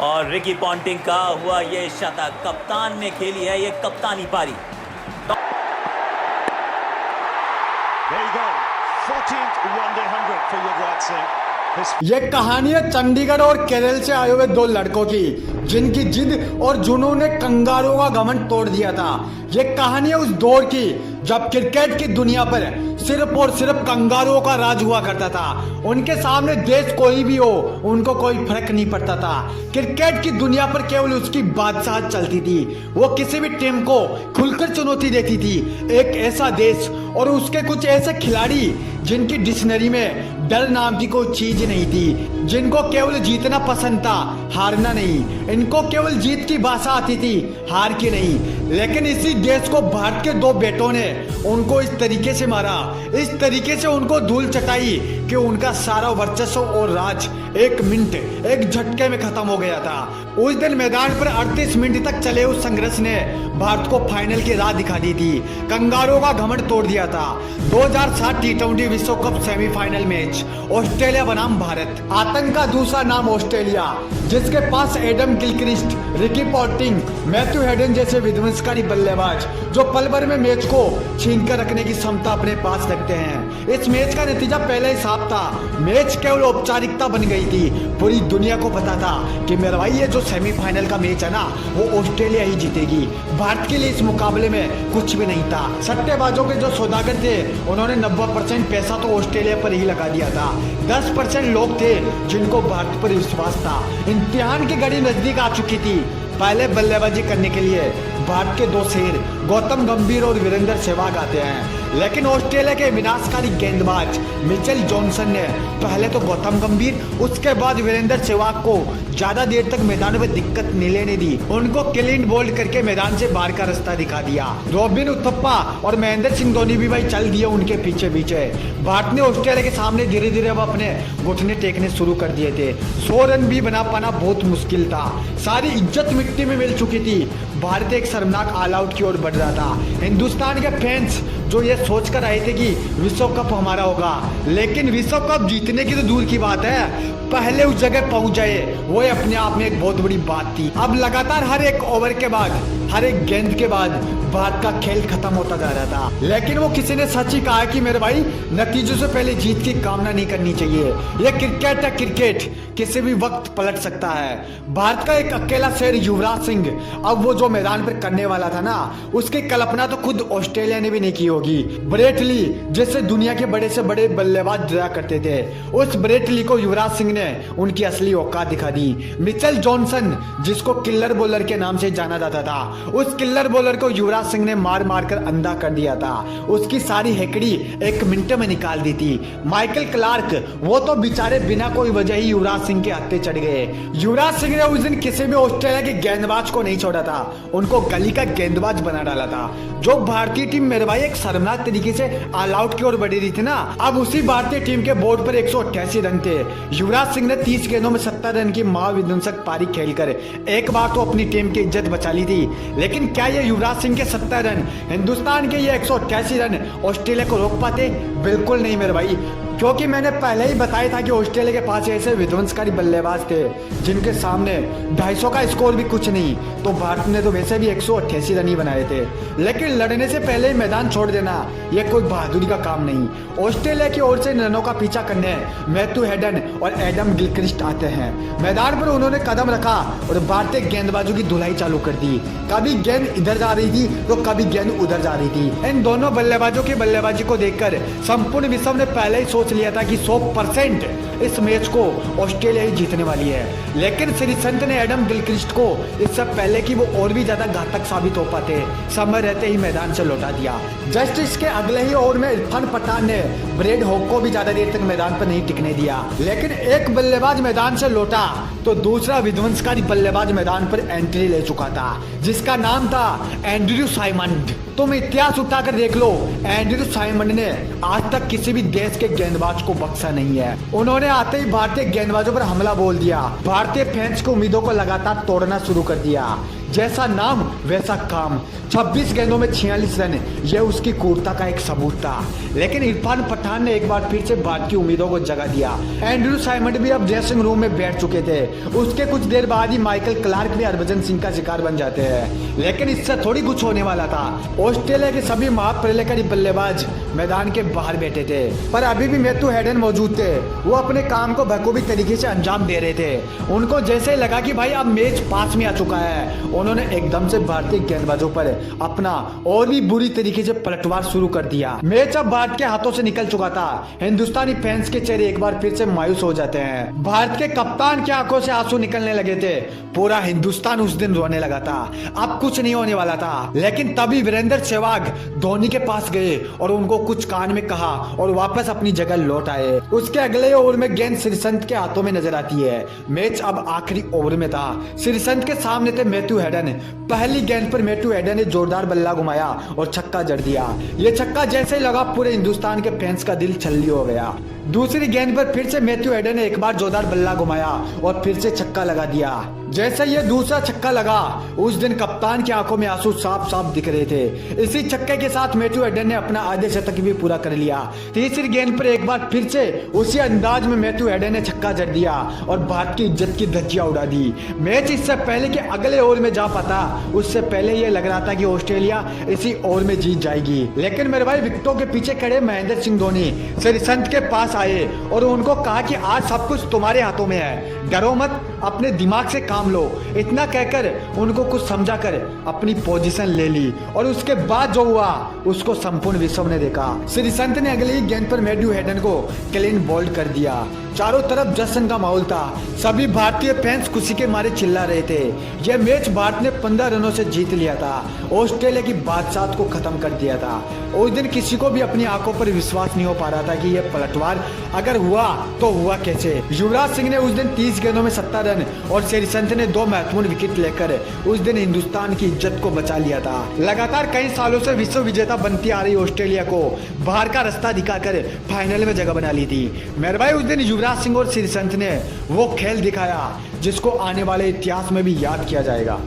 और Ricky Ponting का हुआ ये शतक, कप्तान ने खेली है ये कप्तानी पारी। There you go, 14th one-day 100 for Yuvraj Singh. ये कहानी है चंडीगढ़ और केरल से आए हुए दो लड़कों की, जिनकी जिद और जुनून ने कंगारुओं का घमंड तोड़ दिया था। ये कहानी है उस दौर की जब क्रिकेट की दुनिया पर सिर्फ और सिर्फ कंगारुओं का राज हुआ करता था। उनके सामने देश कोई भी हो, उनको कोई फर्क नहीं पड़ता था। क्रिकेट की दुनिया पर केवल उसकी बादशाहत चलती थी। वो किसी भी टीम को खुलकर चुनौती देती थी। एक ऐसा देश और उसके कुछ ऐसे खिलाड़ी जिनकी डिक्शनरी में डर नाम की कोई चीज नहीं थी, जिनको केवल जीतना पसंद था, हारना नहीं। इनको केवल जीत की भाषा आती थी, हार की नहीं। लेकिन इसी देश को भारत के दो बेटों ने उनको इस तरीके से मारा, इस तरीके से उनको धूल चटाई कि उनका सारा वर्चस्व और राज एक मिनट, एक झटके में खत्म हो गया था। उस दिन मैदान पर 38 मिनट तक चले उस संघर्ष ने भारत को फाइनल की राह दिखा दी थी, कंगारुओं का घमंड तोड़ दिया था। 2007 टी20 विश्व कप सेमीफाइनल मैच, ऑस्ट्रेलिया बनाम भारत। आतंक का दूसरा नाम ऑस्ट्रेलिया, जिसके पास Adam Gilchrist, Ricky Ponting, Matthew Hayden जैसे विध्वंसकारी बल्लेबाज जो पल भर में मैच को छीन कर रखने की क्षमता अपने पास रखते हैं। इस मैच का नतीजा पहले ही साफ था। मैच केवल औपचारिकता बन गई थी। पूरी दुनिया को पता था कि मेरा भाई ये जो सेमीफाइनल का मैच है ना, वो ऑस्ट्रेलिया ही जीतेगी। भारत के लिए इस मुकाबले में कुछ भी नहीं था। सट्टेबाजों के जो सौदागर थे, उन्होंने 90% पैसा तो ऑस्ट्रेलिया पर ही लगा दिया था। 10% लोग थे जिनको भारत पर विश्वास था। इम्तिहान की घड़ी नजदीक आ चुकी थी। पहले बल्लेबाजी करने के लिए भारत के दो शेर गौतम गंभीर और वीरेंद्र सहवाग आते हैं, लेकिन ऑस्ट्रेलिया के विनाशकारी गेंदबाज मिचेल जॉनसन ने पहले तो गौतम गंभीर, उसके बाद वीरेंद्र सहवाग को ज्यादा देर तक मैदान में दिक्कत नहीं लेने दी। उनको क्लीन बोल्ड करके मैदान से बाहर का रास्ता दिखा दिया। रॉबिन उथप्पा और महेंद्र सिंह धोनी भी भाई चल दिए उनके पीछे पीछे। भारत ने ऑस्ट्रेलिया के सामने धीरे धीरे अब अपने घुटने टेकने शुरू कर दिए थे। 100 रन भी बना पाना बहुत मुश्किल था। सारी इज्जत मिट्टी में मिल चुकी थी। भारत एक शर्मनाक ऑल आउट की ओर बढ़ रहा था। हिंदुस्तान के फैंस जो ये सोच कर आए थे कि विश्व कप हमारा होगा, लेकिन विश्व कप जीतने की तो दूर की बात है, पहले उस जगह पहुंच जाए वो अपने आप में एक बहुत बड़ी बात थी। अब लगातार हर एक ओवर के बाद, हर एक गेंद के बाद भारत का खेल खत्म होता जा रहा था। लेकिन वो किसी ने सच ही कहा कि मेरे भाई, नतीजों से पहले जीत की कामना नहीं करनी चाहिए। ये क्रिकेट है, क्रिकेट किसी भी वक्त पलट सकता है। भारत का एक अकेला शेर युवराज सिंह अब वो जो मैदान पर करने वाला था ना, उसकी कल्पना तो खुद ऑस्ट्रेलिया ने भी नहीं की होगी। ब्रेट ली जैसे दुनिया के बड़े से बड़े बल्लेबाज डरा करते थे, उस ब्रेट ली को युवराज सिंह ने उनकी असली औकात दिखा दी। मिचेल जॉनसन, जिसको किलर बॉलर के नाम से जाना जाता था, उस किलर बॉलर को युवराज सिंह ने मार मार कर अंधा कर दिया था। उसकी सारी हेकड़ी एक मिनट में निकाल दी थी। माइकल क्लार्क, वो तो बेचारे बिना कोई वजह ही युवराज सिंह के हत्थे चढ़ गए। युवराज सिंह ने उस दिन किसी भी ऑस्ट्रेलिया के गेंदबाज को नहीं छोड़ा था, उनको गली का गेंदबाज बना डाला था। जो भारतीय टीम मेरे भाई एक शर्मनाक तरीके से ऑल आउट की ओर बढ़ी रही थी ना, अब उसी भारतीय टीम के बोर्ड पर 188 रन थे। युवराज सिंह ने 30 गेंदों में 70 रन की महाविध्वंसक पारी खेलकर एक बार तो अपनी टीम की इज्जत बचा ली थी। लेकिन क्या ये युवराज सिंह के 70 रन, हिंदुस्तान के ये 188 रन ऑस्ट्रेलिया को रोक पाते? बिल्कुल नहीं मेरे भाई, क्योंकि मैंने पहले ही बताया था कि ऑस्ट्रेलिया के पास ऐसे विध्वंसकारी बल्लेबाज थे जिनके सामने 250 का स्कोर भी कुछ नहीं। तो भारत ने तो वैसे भी 188 रन ही बनाए थे, लेकिन लड़ने से पहले ही मैदान छोड़ देना ये कोई बहादुरी का काम नहीं। ऑस्ट्रेलिया की ओर से रनों का पीछा करने मैथ्यू हेडन और एडम गिलक्रिस्ट आते हैं। मैदान पर उन्होंने कदम रखा और भारतीय गेंदबाजों की धुलाई चालू कर दी। कभी गेंद इधर जा रही थी तो कभी गेंद उधर जा रही थी। इन दोनों बल्लेबाजों की बल्लेबाजी को देखकर संपूर्ण विश्व ने पहले ही सोच लिया था कि 100% इस मैच को ऑस्ट्रेलिया ही जीतने वाली है। लेकिन श्रीसंत ने एडम गिलक्रिस्ट को इससे पहले कि वो और भी ज्यादा घातक साबित हो पाते, समय रहते ही मैदान से लौटा दिया। जस्ट इसके अगले ही ओवर में इरफान पठान ने ब्रेड हॉक को भी ज्यादा देर तक मैदान पर नहीं टिकने दिया। लेकिन एक बल्लेबाज मैदान से लौटा तो दूसरा विध्वंसकारी बल्लेबाज मैदान पर एंट्री ले चुका था, जिसका नाम था एंड्रयू साइमंड। तुम इतिहास उठाकर देख लो, एंड्रयू साइमंड ने आज तक किसी भी देश के गेंदबाज को बख्शा नहीं है। उन्होंने आते ही भारतीय गेंदबाजों पर हमला बोल दिया, भारतीय फैंस की उम्मीदों को लगातार तोड़ना शुरू कर दिया। जैसा नाम वैसा काम। 26 गेंदों में 46 रन, यह उसकी क्रूरता का एक सबूत था। लेकिन इरफान पठान ने एक बार फिर से भारत की उम्मीदों को जगा दिया। एंड्रू साइमंड भी अब ड्रेसिंग रूम में बैठ चुके थे। उसके कुछ देर बाद ही माइकल क्लार्क भी हरभजन सिंह का शिकार बन जाते हैं। लेकिन इससे थोड़ी कुछ होने वाला था। ऑस्ट्रेलिया के सभी महाप्रलयकारी बल्लेबाज मैदान के बाहर बैठे थे, पर अभी भी मैथ्यू हेडन मौजूद थे। वो अपने काम को बखूबी तरीके से अंजाम दे रहे थे। उनको जैसे ही लगा कि भाई अब मैच पास में आ चुका है, उन्होंने एकदम से भारतीय गेंदबाजों पर अपना और भी बुरी तरीके से पलटवार शुरू कर दिया। मैच अब भारत के हाथों से निकल चुका था। हिंदुस्तानी फैंस के चेहरे एक बार फिर से मायूस हो जाते हैं। भारत के कप्तान की आंखों से आंसू निकलने लगे थे। पूरा हिंदुस्तान उस दिन रोने लगा था। अब कुछ नहीं होने वाला था। लेकिन तभी वीरेंद्र सहवाग धोनी के पास गए और उनको कुछ कान में कहा और वापस अपनी जगह लौट आए। उसके अगले ओवर में गेंद श्रीसंत के हाथों में नजर आती है। मैच अब आखिरी ओवर में था। श्रीसंत के सामने थे मैथ्यू हेडन। पहली गेंद पर मैथ्यू हेडन ने जोरदार बल्ला घुमाया और छक्का जड़ दिया। ये छक्का जैसे ही लगा, पूरे हिंदुस्तान के फैंस का दिल छल्ली हो गया। दूसरी गेंद पर फिर से मैथ्यू हेडन ने एक बार जोरदार बल्ला घुमाया और फिर से छक्का लगा दिया। जैसे ये दूसरा छक्का लगा, उस दिन कप्तान की आंखों में आंसू साफ साफ दिख रहे थे। इसी छक्के के साथ मैथ्यू हेडन ने अपना आधे शतक भी पूरा कर लिया। तीसरी गेंद पर एक बार फिर से उसी अंदाज में मैथ्यू हेडन ने छक्का जड़ दिया और भारत की इज्जत की धज्जियां उड़ा दी। मैच इससे पहले कि अगले ओवर में जा पाता, उससे पहले ये लग रहा था कि ऑस्ट्रेलिया इसी ओवर में जीत जाएगी। लेकिन मेरे भाई, विकेटों के पीछे खड़े महेंद्र सिंह धोनी श्रीसंत के पास आए और उनको कहा कि आज सब कुछ तुम्हारे हाथों में है, डरो मत, अपने दिमाग से काम लो। इतना कहकर उनको कुछ समझाकर अपनी पोजीशन ले ली और उसके बाद जो हुआ उसको संपूर्ण विश्व ने देखा। श्रीसंत ने अगली गेंद पर मैथ्यू हेडन को क्लीन बोल्ड कर दिया। चारों तरफ जश्न का माहौल था। सभी भारतीय फैंस खुशी के मारे चिल्ला रहे थे। यह मैच भारत ने 15 रनों से जीत लिया था। ऑस्ट्रेलिया की बादशाह को खत्म कर दिया था। उस दिन किसी को भी अपनी आंखों पर विश्वास नहीं हो पा रहा था कि यह पलटवार अगर हुआ तो हुआ कैसे। युवराज सिंह ने उस दिन 30 गेंदों में 70 रन और श्रीसंत ने 2 महत्वपूर्ण विकेट लेकर उस दिन हिंदुस्तान की इज्जत को बचा लिया था। लगातार कई सालों से विश्व विजेता बनती आ रही ऑस्ट्रेलिया को बाहर का रास्ता दिखाकर फाइनल में जगह बना ली थी। मेरे भाई, उस दिन युवराज सिंह और श्रीसंत ने वो खेल दिखाया जिसको आने वाले इतिहास में भी याद किया जाएगा।